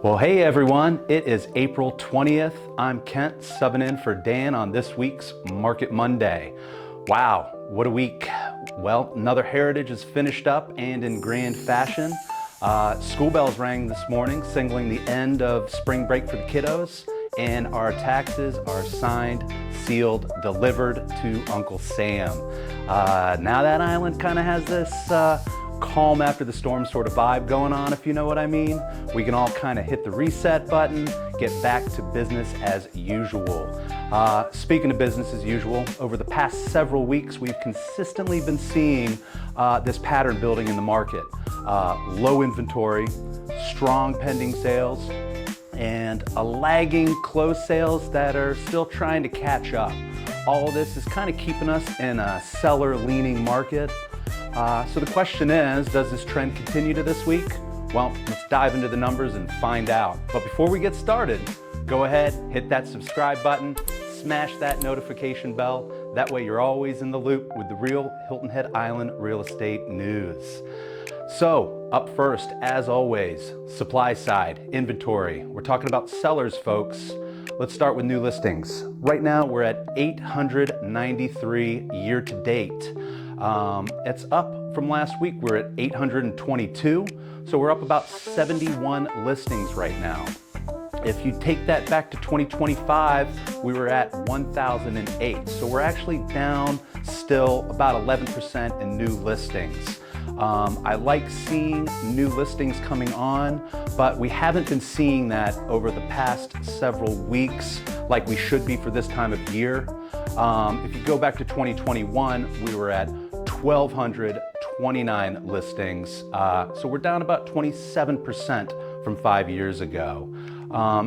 Well, hey everyone, it is April 20th. I'm Kent, subbing in for Dan on this week's Market Monday. Wow, what a week. Well, another Heritage is finished up and in grand fashion. School bells rang this morning, signaling the end of spring break for the kiddos, and our taxes are signed, sealed, delivered to Uncle Sam. Now that island kind of has this calm after the storm sort of vibe going on, if you know what I mean. We can all kind of hit the reset button, get back to business as usual. Speaking of business as usual, over the past several weeks, we've consistently been seeing this pattern building in the market. Low inventory, strong pending sales, and a lagging closed sales that are still trying to catch up. All of this is kind of keeping us in a seller-leaning market. So the question is, does this trend continue to this week? Well, let's dive into the numbers and find out. But before we get started, go ahead, hit that subscribe button, smash that notification bell. That way you're always in the loop with the real Hilton Head Island real estate news. So up first, as always, supply side, inventory. We're talking about sellers, folks. Let's start with new listings. Right now we're at 893 year to date. It's up from last week. We're at 822, so we're up about 71 listings right now. If you take that back to 2025, we were at 1,008, so we're actually down still about 11% in new listings. I like seeing new listings coming on, but we haven't been seeing that over the past several weeks like we should be for this time of year. If you go back to 2021, we were at 1,229 listings, so we're down about 27% from 5 years ago.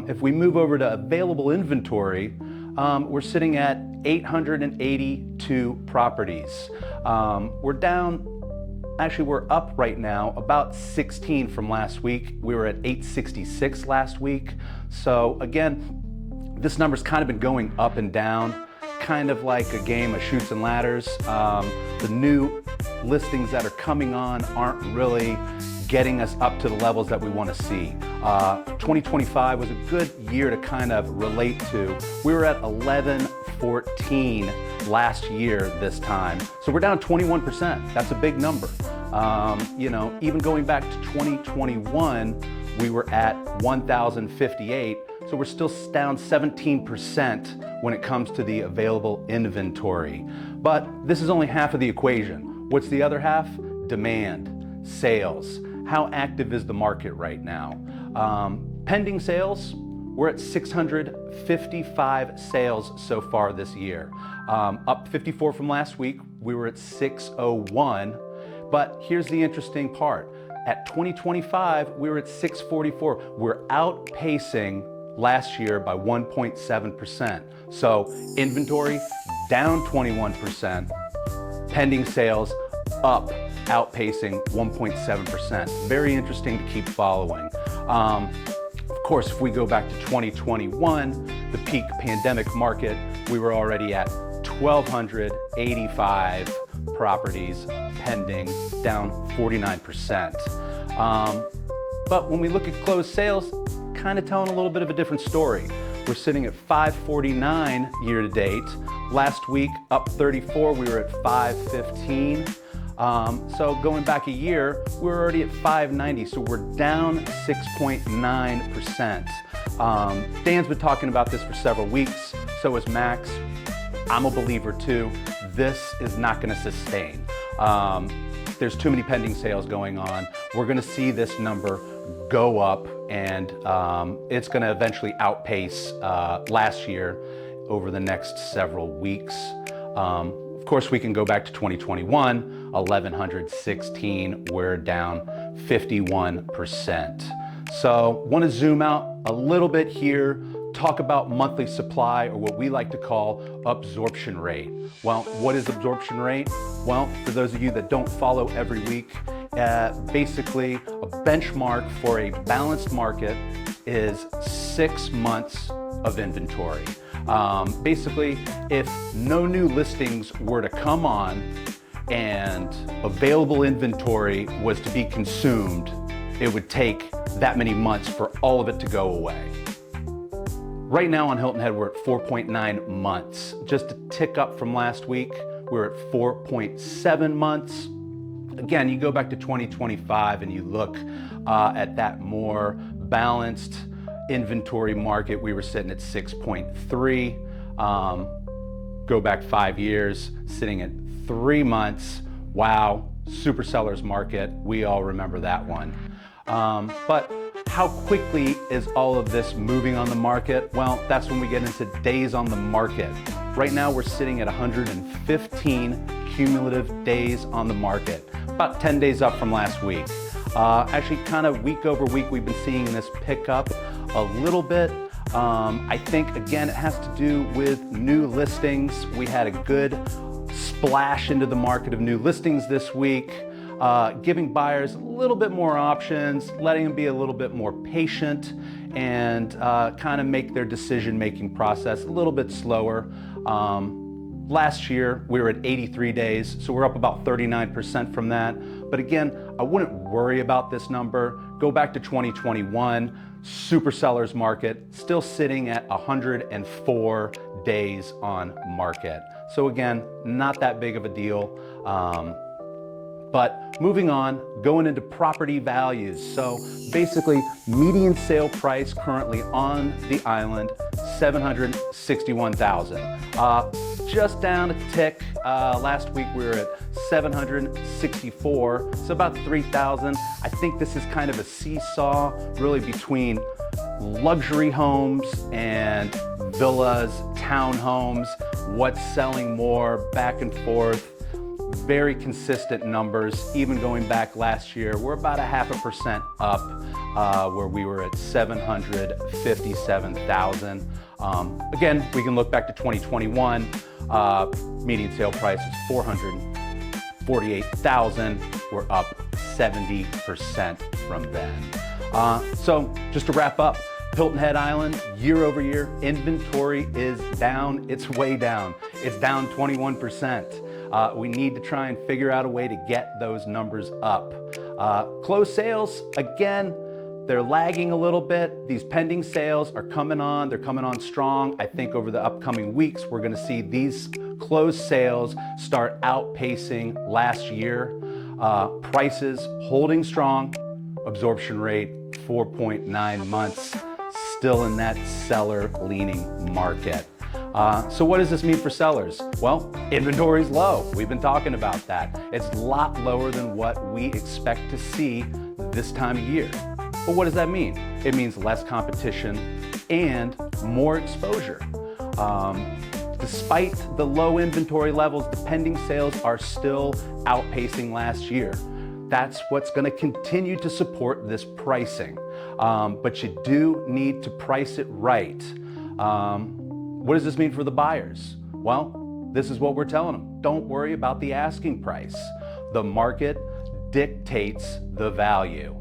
If we move over to available inventory, we're sitting at 882 properties. We're up right now about 16 from last week. We were at 866 last week. So again, this number's kind of been going up and down, kind of like a game of chutes and ladders. The new listings that are coming on aren't really getting us up to the levels that we want to see. 2025 was a good year to kind of relate to. We were at 1114 last year this time, so we're down 21%. That's a big number. Even going back to 2021, we were at 1,058, so we're still down 17% when it comes to the available inventory. But this is only half of the equation. What's the other half? Demand, sales. How active is the market right now? Pending sales, we're at 655 sales so far this year. Up 54 from last week. We were at 601. But here's the interesting part. At 2025, we were at 644. We're outpacing last year by 1.7%. So inventory down 21%, pending sales up, outpacing 1.7%. Very interesting to keep following. Of course, if we go back to 2021, the peak pandemic market, we were already at 1,285 properties pending, down 49%. But when we look at closed sales, kind of telling a little bit of a different story. We're sitting at 549 year to date. Last week, up 34, we were at 515. So going back a year, we were already at 590, so we're down 6.9%. Dan's been talking about this for several weeks, so is Max. I'm a believer too. This is not gonna sustain. There's too many pending sales going on. We're gonna see this number go up, and it's gonna eventually outpace last year over the next several weeks. Of course, we can go back to 2021, 1,116, we're down 51%. So want to zoom out a little bit here, talk about monthly supply, or what we like to call absorption rate. Well, what is absorption rate? Well, for those of you that don't follow every week, basically a benchmark for a balanced market is 6 months of inventory. Basically, if no new listings were to come on and available inventory was to be consumed it would take that many months for all of it to go away. Right now on Hilton Head, we're at 4.9 months. Just a tick up from last week, we're at 4.7 months. Again, you go back to 2025 and you look at that more balanced inventory market, we were sitting at 6.3. Go back 5 years, sitting at 3 months. Wow, super sellers market, we all remember that one. But how quickly is all of this moving on the market? Well, that's when we get into days on the market. Right now, we're sitting at 115 cumulative days on the market, about 10 days up from last week. Actually, kind of week over week, we've been seeing this pick up a little bit. I think, again, it has to do with new listings. We had a good splash into the market of new listings this week, giving buyers a little bit more options, letting them be a little bit more patient, and kind of make their decision-making process a little bit slower. Last year, we were at 83 days, so we're up about 39% from that. But again, I wouldn't worry about this number. Go back to 2021, super sellers market, still sitting at 104 days on market. So again, not that big of a deal. But moving on, going into property values. So basically, median sale price currently on the island, $761,000. Just down a tick. Last week we were at 764, so about 3,000. I think this is kind of a seesaw, really, between luxury homes and villas, townhomes, what's selling more, back and forth. Very consistent numbers, even going back last year. We're about 0.5% up, where we were at 757,000. Again, we can look back to 2021. Median sale price was 448,000. We're up 70% from then. So just to wrap up, Hilton Head Island, year over year, inventory is down. It's way down. It's down 21%. We need to try and figure out a way to get those numbers up. Closed sales, again, they're lagging a little bit. These pending sales are coming on. They're coming on strong. I think over the upcoming weeks, we're gonna see these closed sales start outpacing last year. Prices holding strong. Absorption rate, 4.9 months. Still in that seller-leaning market. So what does this mean for sellers? Well, inventory's low. We've been talking about that. It's a lot lower than what we expect to see this time of year. But what does that mean? It means less competition and more exposure. Despite the low inventory levels, the pending sales are still outpacing last year. That's what's going to continue to support this pricing. But you do need to price it right. What does this mean for the buyers? Well, this is what we're telling them. Don't worry about the asking price. The market dictates the value.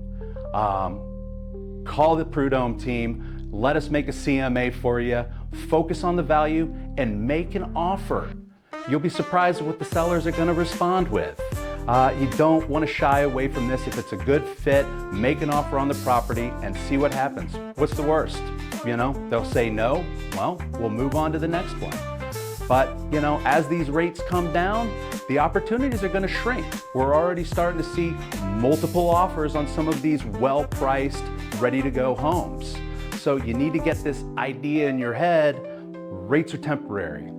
Call the Prud'homme Team. Let us make a CMA for you. Focus on the value and make an offer. You'll be surprised at what the sellers are going to respond with. You don't want to shy away from this. If it's a good fit, make an offer on the property and see what happens. What's the worst? You know, they'll say no. Well, we'll move on to the next one. But, you know, as these rates come down, the opportunities are going to shrink. We're already starting to see multiple offers on some of these well-priced, ready-to-go homes. So you need to get this idea in your head. Rates are temporary,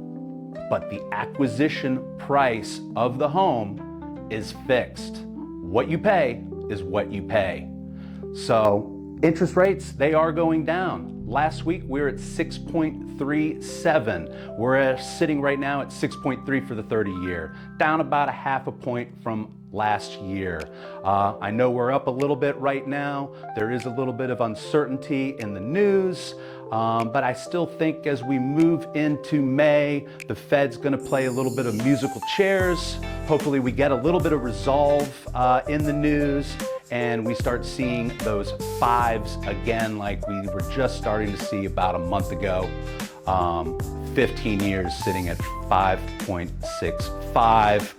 but the acquisition price of the home is fixed. What you pay is what you pay. So interest rates, they are going down. Last week, we were at 6.37. We're sitting right now at 6.3 for the 30-year, down about 0.5 point from last year. I know we're up a little bit right now. There is a little bit of uncertainty in the news, but I still think as we move into May, the Fed's gonna play a little bit of musical chairs. Hopefully we get a little bit of resolve in the news, and we start seeing those fives again like we were just starting to see about a month ago. 15 years sitting at 5.65,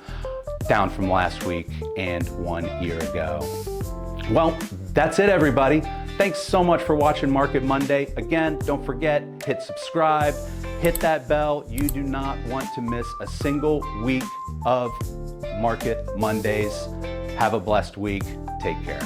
down from last week and 1 year ago. Well, That's it, everybody. Thanks so much for watching Market Monday. Again, don't forget, hit subscribe, hit that bell. You do not want to miss a single week of Market Mondays. Have a blessed week. Take care.